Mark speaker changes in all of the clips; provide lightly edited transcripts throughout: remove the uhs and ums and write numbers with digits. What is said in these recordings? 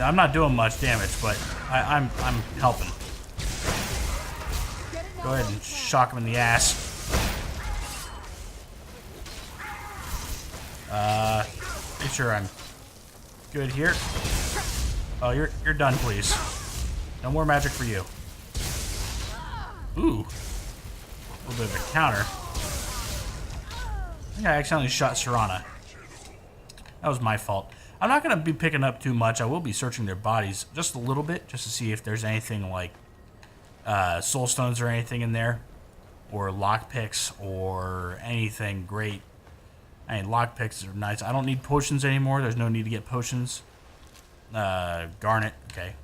Speaker 1: I'm not doing much damage, but I'm helping. Go ahead and shock him in the ass. Make sure I'm good here. Oh, you're done, please. No more magic for you. Ooh. A little bit of a counter. I think I accidentally shot Serana. That was my fault. I'm not going to be picking up too much. I will be searching their bodies just a little bit, just to see if there's anything like soul stones or anything in there, or lockpicks or anything great. I mean, lockpicks are nice. I don't need potions anymore. There's no need to get potions. Garnet, okay.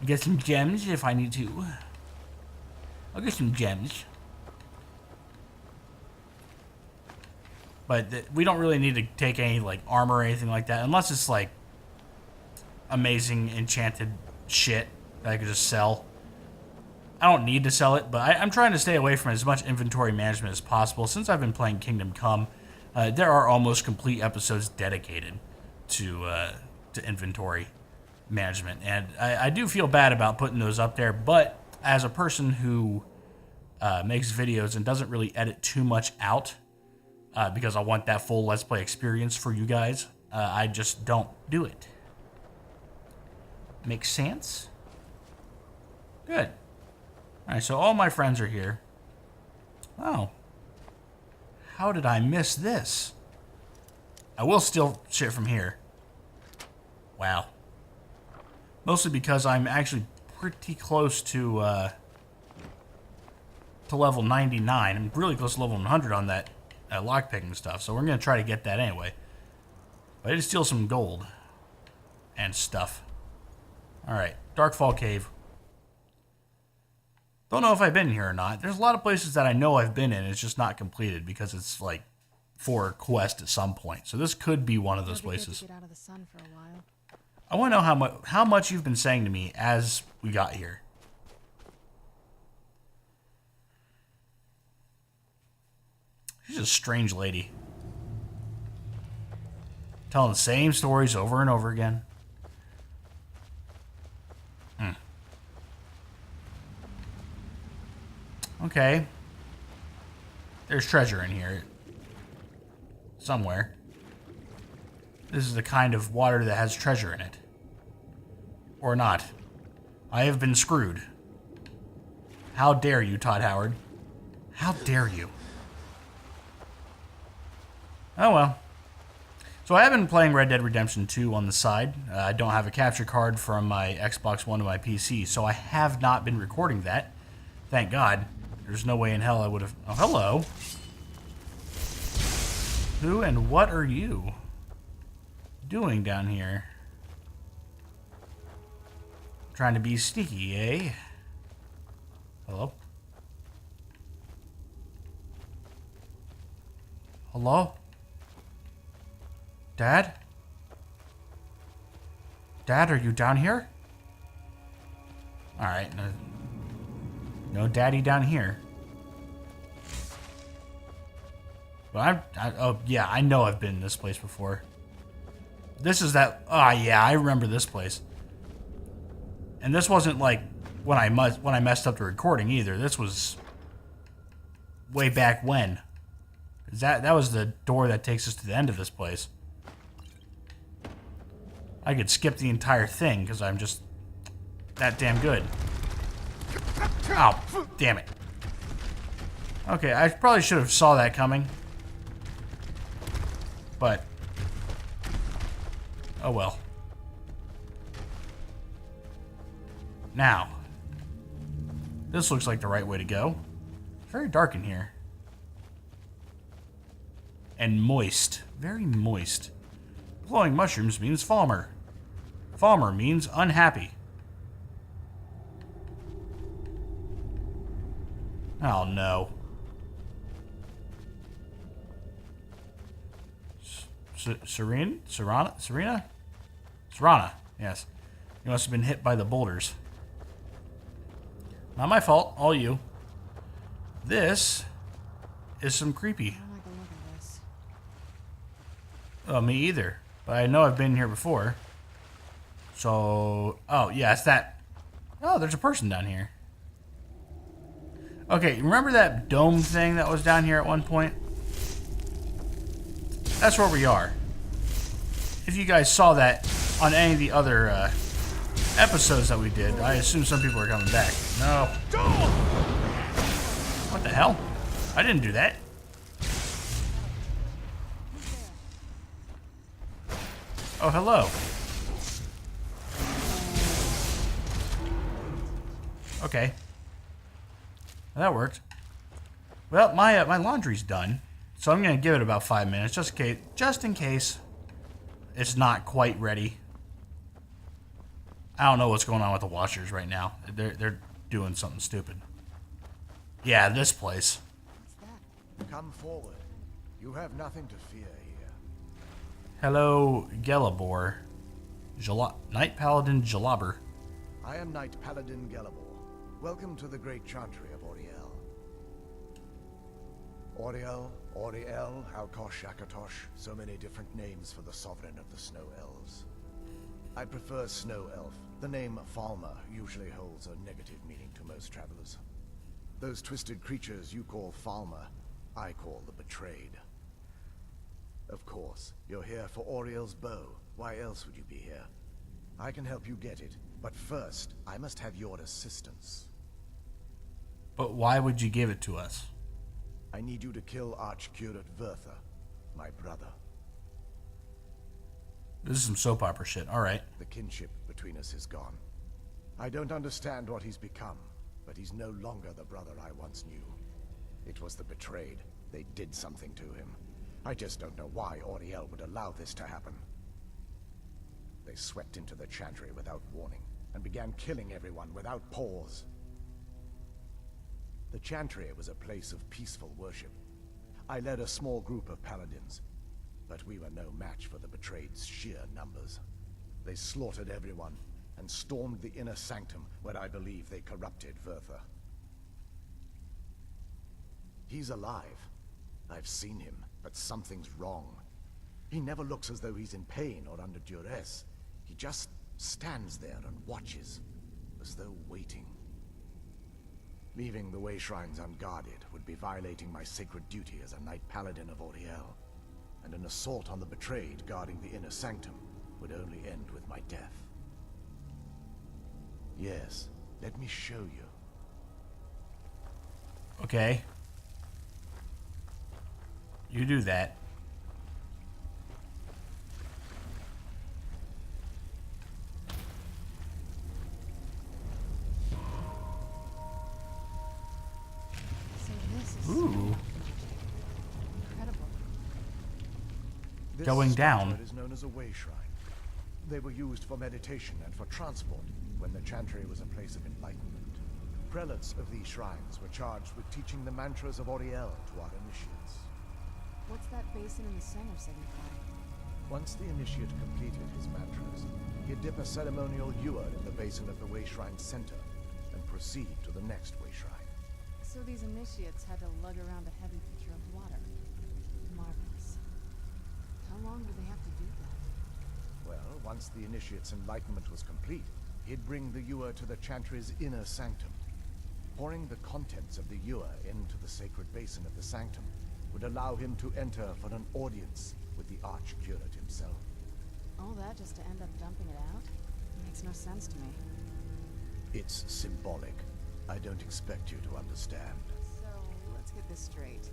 Speaker 1: I'll get some gems if I need to. I'll get some gems. But we don't really need to take any like armor or anything like that, unless it's like amazing enchanted shit that I could just sell. I don't need to sell it, but I'm trying to stay away from as much inventory management as possible. Since I've been playing Kingdom Come, there are almost complete episodes dedicated to inventory management, and I do feel bad about putting those up there. But as a person who makes videos and doesn't really edit too much out, because I want that full Let's Play experience for you guys, I just don't do it. Makes sense? Good. Alright, so all my friends are here. Oh. How did I miss this? I will steal shit from here. Wow. Mostly because I'm actually pretty close to level 99. I'm really close to level 100 on that lockpicking stuff, so we're going to try to get that anyway. But I did steal some gold and stuff. Alright, Darkfall Cave. Don't know if I've been here or not. There's a lot of places that I know I've been in, it's just not completed because it's like for a quest at some point. So this could be one of those places.
Speaker 2: Get out of the sun for a while.
Speaker 1: I want to know how much you've been saying to me as we got here. She's a strange lady. Telling the same stories over and over again. Okay. There's treasure in here. Somewhere. This is the kind of water that has treasure in it. Or not. I have been screwed. How dare you, Todd Howard? How dare you? Oh well. So I have been playing Red Dead Redemption 2 on the side. I don't have a capture card from my Xbox One to my PC, so I have not been recording that. Thank God. There's no way in hell I would have... Oh, hello. Who and what are you doing down here? Trying to be sneaky, eh? Hello? Hello? Dad? Dad, are you down here? Alright, no daddy down here. But oh yeah, I know I've been in this place before. This is that, oh yeah, I remember this place. And this wasn't like when I messed up the recording either. This was way back when. That was the door that takes us to the end of this place. I could skip the entire thing because I'm just that damn good. Oh, damn it. Okay, I probably should have saw that coming. But, oh well. Now, this looks like the right way to go. It's very dark in here. And moist. Very moist. Glowing mushrooms means Falmer. Falmer means unhappy. Oh no. Serena? Yes. You must have been hit by the boulders. Not my fault, all you. This is some creepy.
Speaker 2: I don't like the look of this.
Speaker 1: Oh, me either. But I know I've been here before. So, oh, yeah, it's that. Oh, there's a person down here. Okay, remember that dome thing that was down here at one point? That's where we are. If you guys saw that on any of the other episodes that we did, I assume some people are coming back. No. What the hell? I didn't do that. Oh, hello. Okay. Well, that worked. Well, my laundry's done, so I'm gonna give it about 5 minutes, just in case it's not quite ready. I don't know what's going on with the washers right now. They're doing something stupid. Yeah, this place.
Speaker 3: Come forward. You have nothing to fear here.
Speaker 1: Hello, Gelabor. Knight Paladin Jalabber.
Speaker 3: I am Knight Paladin Gelabor. Welcome to the great chantry of Auriel. Auriel, Alkosh, Akatosh, so many different names for the sovereign of the Snow Elves. I prefer Snow Elf. The name Falmer usually holds a negative meaning to most travelers. Those twisted creatures you call Falmer, I call the Betrayed. Of course, you're here for Auriel's bow. Why else would you be here? I can help you get it, but first, I must have your assistance.
Speaker 1: But why would you give it to us?
Speaker 3: I need you to kill Archcurate Vertha, my brother.
Speaker 1: This is some soap opera shit. Alright.
Speaker 3: The kinship between us is gone. I don't understand what he's become, but he's no longer the brother I once knew. It was the Betrayed. They did something to him. I just don't know why Auriel would allow this to happen. They swept into the chantry without warning, and began killing everyone without pause. The chantry was a place of peaceful worship. I led a small group of paladins, but we were no match for the Betrayed's sheer numbers. They slaughtered everyone, and stormed the inner sanctum, where I believe they corrupted Vertha. He's alive. I've seen him, but something's wrong. He never looks as though he's in pain or under duress. He just stands there and watches, as though waiting. Leaving the way shrines unguarded would be violating my sacred duty as a Knight Paladin of Auriel, and an assault on the Betrayed guarding the inner sanctum would only end with my death. Yes, let me show you.
Speaker 1: Okay. You do that.
Speaker 2: So this is
Speaker 1: Ooh.
Speaker 2: incredible.
Speaker 3: This
Speaker 1: Going down.
Speaker 3: structure is known as a way shrine. They were used for meditation and for transport when the chantry was a place of enlightenment. Prelates of these shrines were charged with teaching the mantras of Auriel to our initiates.
Speaker 2: What's that basin in the center signify?
Speaker 3: Once the initiate completed his mantras, he'd dip a ceremonial ewer in the basin of the way shrine's center and proceed to the next way shrine.
Speaker 2: So these initiates had to lug around a heavy pitcher of water. Marvelous. How long did they have to do that?
Speaker 3: Well, once the initiate's enlightenment was complete, he'd bring the ewer to the chantry's inner sanctum. Pouring the contents of the ewer into the sacred basin of the sanctum would allow him to enter for an audience with the Archcurate himself.
Speaker 2: All that just to end up dumping it out? Makes no sense to me.
Speaker 3: It's symbolic. I don't expect you to understand.
Speaker 2: So, let's get this straight.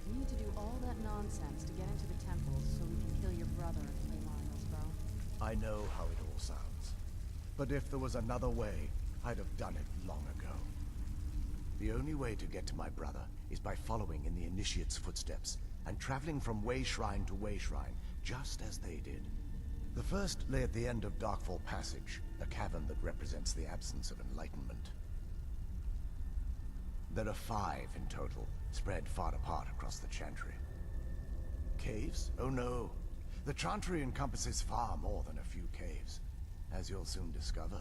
Speaker 2: You need to do all that nonsense to get into the temple so we can kill your brother and claim Auriel's bow.
Speaker 3: I know how it all sounds. But if there was another way, I'd have done it long ago. The only way to get to my brother is by following in the Initiate's footsteps and traveling from way shrine to way shrine, just as they did. The first lay at the end of Darkfall Passage, a cavern that represents the absence of enlightenment. There are 5 in total, spread far apart across the Chantry. Caves? Oh no. The Chantry encompasses far more than a few caves, as you'll soon discover.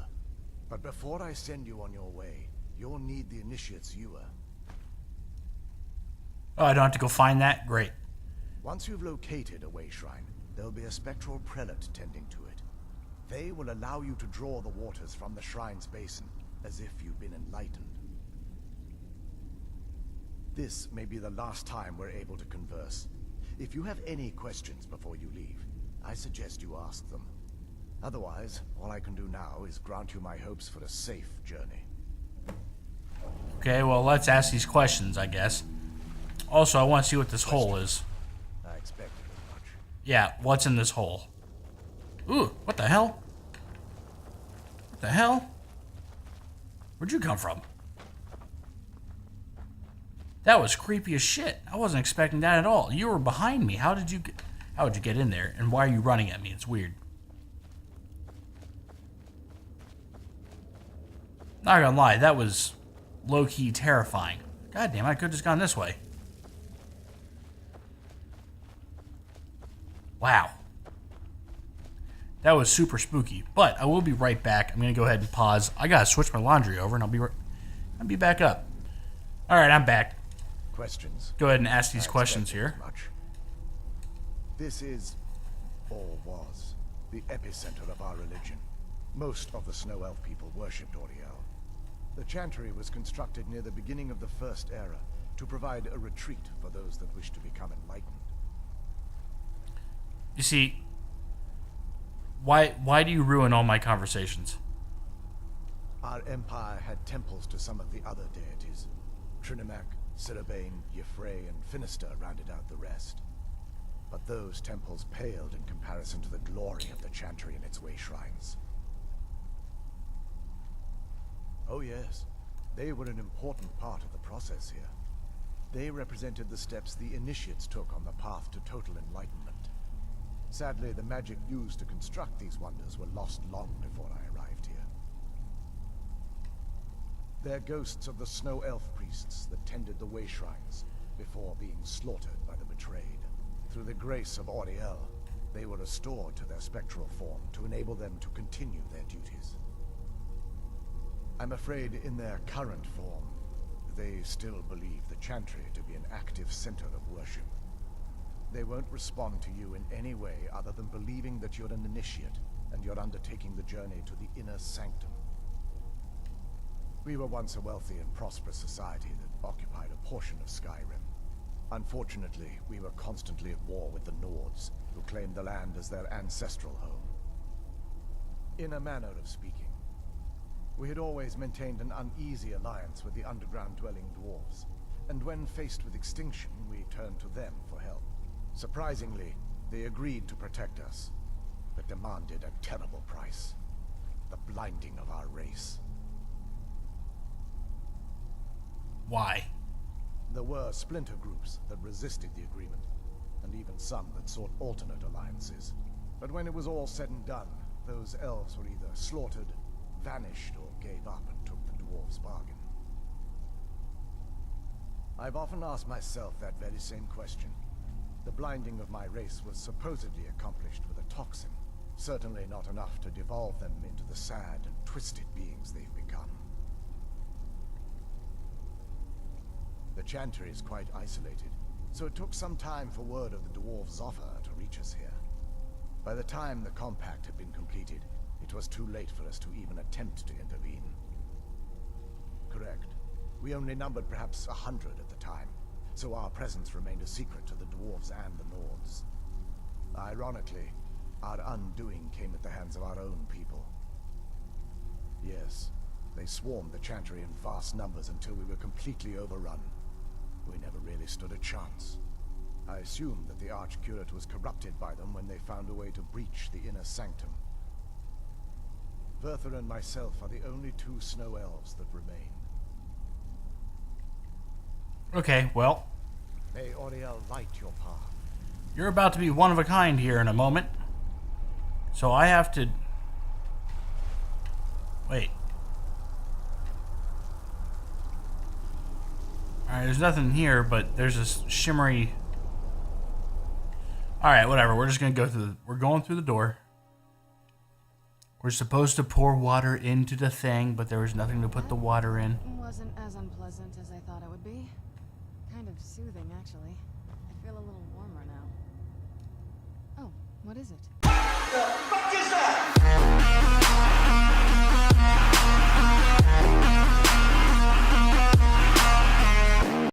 Speaker 3: But before I send you on your way, you'll need the Initiate's ewer.
Speaker 1: Oh, I don't have to go find that? Great.
Speaker 3: Once you've located a way shrine, there'll be a spectral prelate tending to it. They will allow you to draw the waters from the shrine's basin, as if you've been enlightened. This may be the last time we're able to converse. If you have any questions before you leave, I suggest you ask them. Otherwise, all I can do now is grant you my hopes for a safe journey.
Speaker 1: Okay, well, let's ask these questions, I guess. Also, I want to see what this hole is.
Speaker 3: I expected as much.
Speaker 1: Yeah, what's in this hole? Ooh, what the hell? What the hell? Where'd you come from? That was creepy as shit. I wasn't expecting that at all. You were behind me. How did you get in there? And why are you running at me? It's weird. Not gonna lie, that was low-key terrifying. God damn, I could have just gone this way. Wow. That was super spooky. But I will be right back. I'm gonna go ahead and pause. I gotta switch my laundry over and I'll be back up. Alright, I'm back.
Speaker 3: Questions?
Speaker 1: Go ahead and ask these questions here.
Speaker 3: Much. This is, or was, the epicenter of our religion. Most of the Snow Elf people worshipped Auriel. The chantry was constructed near the beginning of the First Era to provide a retreat for those that wish to become enlightened.
Speaker 1: You see, why do you ruin all my conversations?
Speaker 3: Our empire had temples to some of the other deities. Trinimac, Sirabane, Yffrey, and Finister rounded out the rest. But those temples paled in comparison to the glory of the chantry and its way shrines. Oh yes, they were an important part of the process here. They represented the steps the initiates took on the path to total enlightenment. Sadly, the magic used to construct these wonders were lost long before I arrived here. They're ghosts of the Snow Elf priests that tended the way shrines before being slaughtered by the betrayed. Through the grace of Auriel, they were restored to their spectral form to enable them to continue their duties. I'm afraid in their current form, they still believe the chantry to be an active center of worship. They won't respond to you in any way other than believing that you're an initiate and you're undertaking the journey to the inner sanctum. We were once a wealthy and prosperous society that occupied a portion of Skyrim. Unfortunately, we were constantly at war with the Nords, who claimed the land as their ancestral home. In a manner of speaking, we had always maintained an uneasy alliance with the underground-dwelling dwarves, and when faced with extinction, we turned to them for help. Surprisingly, they agreed to protect us, but demanded a terrible price: the blinding of our race.
Speaker 1: Why?
Speaker 3: There were splinter groups that resisted the agreement, and even some that sought alternate alliances. But when it was all said and done, those elves were either slaughtered, vanished, or gave up and took the dwarves' bargain. I've often asked myself that very same question. The blinding of my race was supposedly accomplished with a toxin, certainly not enough to devolve them into the sad and twisted beings they've become. The chantry is quite isolated, so it took some time for word of the dwarves' offer to reach us here. By the time the compact had been completed, it was too late for us to even attempt to intervene. Correct. We only numbered perhaps 100 at the time, so our presence remained a secret to the dwarves and the Nords. Ironically, our undoing came at the hands of our own people. Yes, they swarmed the chantry in vast numbers until we were completely overrun. We never really stood a chance. I assumed that the Archcurate was corrupted by them when they found a way to breach the inner sanctum. Bertha and myself are the only two snow elves that remain.
Speaker 1: Okay, well,
Speaker 3: May Auriel light your path.
Speaker 1: you're about to be one of a kind here in a moment. So I have to... Wait. Alright, there's nothing here, but there's this shimmery... Alright, whatever. We're just gonna go through the... We're going through the door. We're supposed to pour water into the thing, but there was nothing to put the water in.
Speaker 2: Wasn't as unpleasant as I thought it would be. Kind of soothing, actually. I feel a little warmer now. Oh, what is it?